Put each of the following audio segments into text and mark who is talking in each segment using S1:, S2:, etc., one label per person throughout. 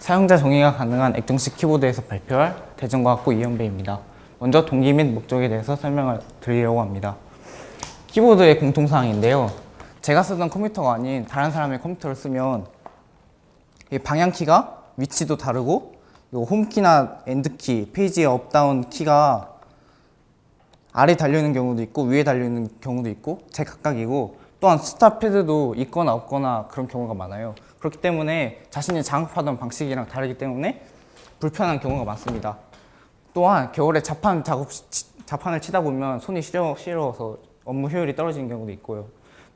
S1: 사용자 정의가 가능한 액정식 키보드에서 발표할 대전과학부 이현배입니다. 먼저 동기 및 목적에 대해서 설명을 드리려고 합니다. 키보드의 공통사항인데요. 제가 쓰던 컴퓨터가 아닌 다른 사람의 컴퓨터를 쓰면 이 방향키가 위치도 다르고 홈키나 엔드키, 페이지의 업다운 키가 아래 달려있는 경우도 있고 위에 달려있는 경우도 있고 제각각이고, 또한 스탑 패드도 있거나 없거나 그런 경우가 많아요. 그렇기 때문에 자신이 작업하던 방식이랑 다르기 때문에 불편한 경우가 많습니다. 또한 겨울에 자판을 치다 보면 손이 시려워서 업무 효율이 떨어지는 경우도 있고요.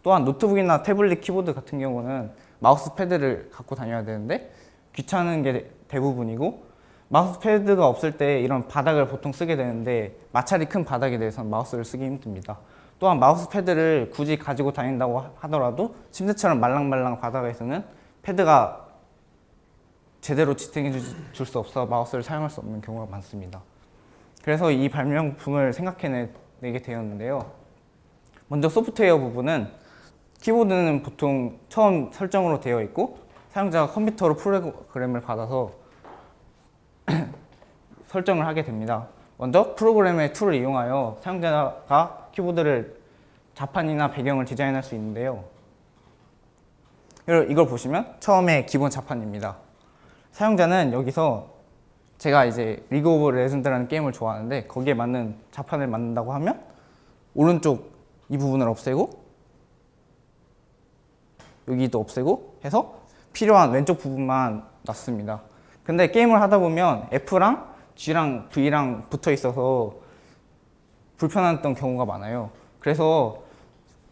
S1: 또한 노트북이나 태블릿 키보드 같은 경우는 마우스 패드를 갖고 다녀야 되는데 귀찮은 게 대부분이고, 마우스 패드가 없을 때 이런 바닥을 보통 쓰게 되는데 마찰이 큰 바닥에 대해서는 마우스를 쓰기 힘듭니다. 또한 마우스 패드를 굳이 가지고 다닌다고 하더라도 침대처럼 말랑말랑 바닥에서는 패드가 제대로 지탱해 줄 수 없어 마우스를 사용할 수 없는 경우가 많습니다. 그래서 이 발명품을 생각해내게 되었는데요. 먼저 소프트웨어 부분은 키보드는 보통 처음 설정으로 되어 있고 사용자가 컴퓨터로 프로그램을 받아서 설정을 하게 됩니다. 먼저 프로그램의 툴을 이용하여 사용자가 키보드를 자판이나 배경을 디자인할 수 있는데요. 이걸 보시면 처음에 기본 자판입니다. 사용자는 여기서 제가 이제 리그 오브 레전드라는 게임을 좋아하는데 거기에 맞는 자판을 만든다고 하면 오른쪽 이 부분을 없애고 여기도 없애고 해서 필요한 왼쪽 부분만 놨습니다. 근데 게임을 하다 보면 F랑 G랑 V랑 붙어 있어서 불편했던 경우가 많아요. 그래서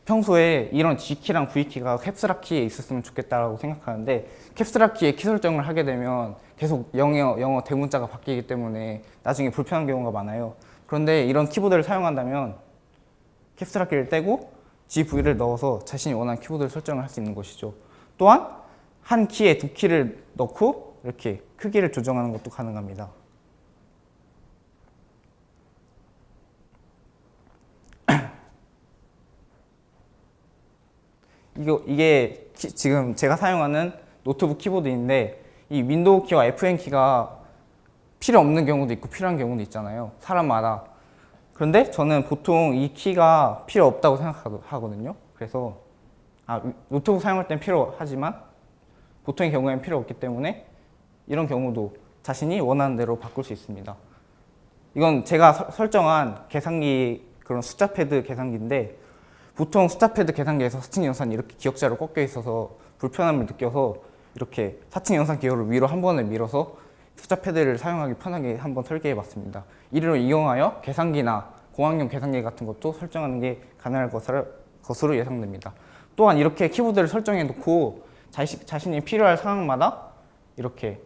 S1: 평소에 이런 G키랑 V키가 캡스락 키에 있었으면 좋겠다고 생각하는데, 캡스락 키에 키 설정을 하게 되면 계속 영어 대문자가 바뀌기 때문에 나중에 불편한 경우가 많아요. 그런데 이런 키보드를 사용한다면 캡스락 키를 떼고 G, V를 넣어서 자신이 원하는 키보드를 설정을 할 수 있는 것이죠. 또한 한 키에 두 키를 넣고 이렇게 크기를 조정하는 것도 가능합니다. 이게 지금 제가 사용하는 노트북 키보드인데 이 윈도우 키와 FN 키가 필요 없는 경우도 있고 필요한 경우도 있잖아요. 사람마다. 그런데 저는 보통 이 키가 필요 없다고 생각하거든요. 그래서 노트북 사용할 땐 필요하지만 보통의 경우에는 필요 없기 때문에 이런 경우도 자신이 원하는 대로 바꿀 수 있습니다. 이건 제가 설정한 계산기, 그런 숫자 패드 계산기인데 보통 숫자 패드 계산기에서 4층 연산이 이렇게 기역자로 꺾여 있어서 불편함을 느껴서 이렇게 4층 연산 기호를 위로 한 번에 밀어서 숫자 패드를 사용하기 편하게 한번 설계해 봤습니다. 이를 이용하여 계산기나 공학용 계산기 같은 것도 설정하는 게 가능할 것으로 예상됩니다. 또한 이렇게 키보드를 설정해 놓고 자신이 필요할 상황마다 이렇게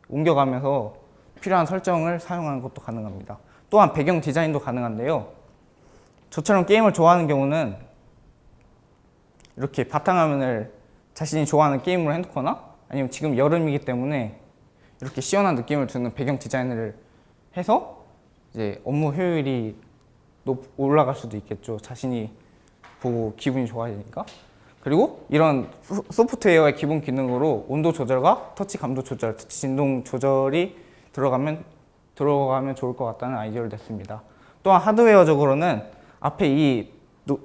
S1: 옮겨가면서 필요한 설정을 사용하는 것도 가능합니다. 또한 배경 디자인도 가능한데요. 저처럼 게임을 좋아하는 경우는 이렇게 바탕화면을 자신이 좋아하는 게임으로 해놓거나 아니면 지금 여름이기 때문에 이렇게 시원한 느낌을 주는 배경 디자인을 해서 이제 업무 효율이 올라갈 수도 있겠죠. 자신이 보고 기분이 좋아지니까. 그리고 이런 소프트웨어의 기본 기능으로 온도 조절과 터치 감도 조절, 터치 진동 조절이 들어가면 좋을 것 같다는 아이디어를 냈습니다. 또한 하드웨어적으로는 앞에 이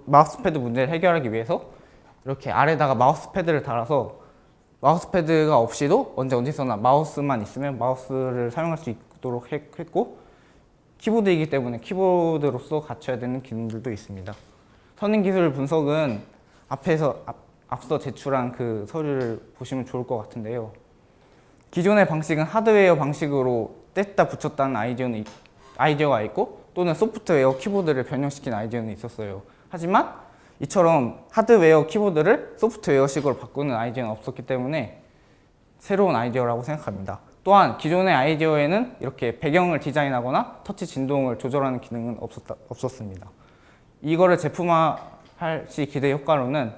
S1: 마우스패드 문제를 해결하기 위해서 이렇게 아래다가 마우스패드를 달아서 마우스패드가 없이도 어디서나 마우스만 있으면 마우스를 사용할 수 있도록 했고, 키보드이기 때문에 키보드로서 갖춰야 되는 기능들도 있습니다. 선행기술 분석은 앞서 제출한 그 서류를 보시면 좋을 것 같은데요. 기존의 방식은 하드웨어 방식으로 뗐다 붙였다는 아이디어가 있고, 또는 소프트웨어 키보드를 변형시킨 아이디어는 있었어요. 하지만 이처럼 하드웨어 키보드를 소프트웨어식으로 바꾸는 아이디어는 없었기 때문에 새로운 아이디어라고 생각합니다. 또한 기존의 아이디어에는 이렇게 배경을 디자인하거나 터치 진동을 조절하는 기능은 없었습니다. 이거를 제품화할 시 기대 효과로는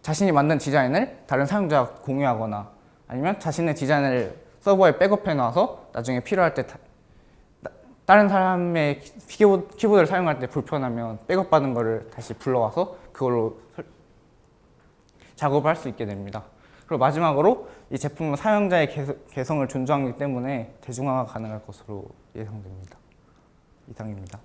S1: 자신이 만든 디자인을 다른 사용자와 공유하거나 아니면 자신의 디자인을 서버에 백업해 놔서 나중에 필요할 때 다른 사람의 키보드를 사용할 때 불편하면 백업받은 거를 다시 불러와서 그걸로 작업을 할 수 있게 됩니다. 그리고 마지막으로 이 제품은 사용자의 개성을 존중하기 때문에 대중화가 가능할 것으로 예상됩니다. 이상입니다.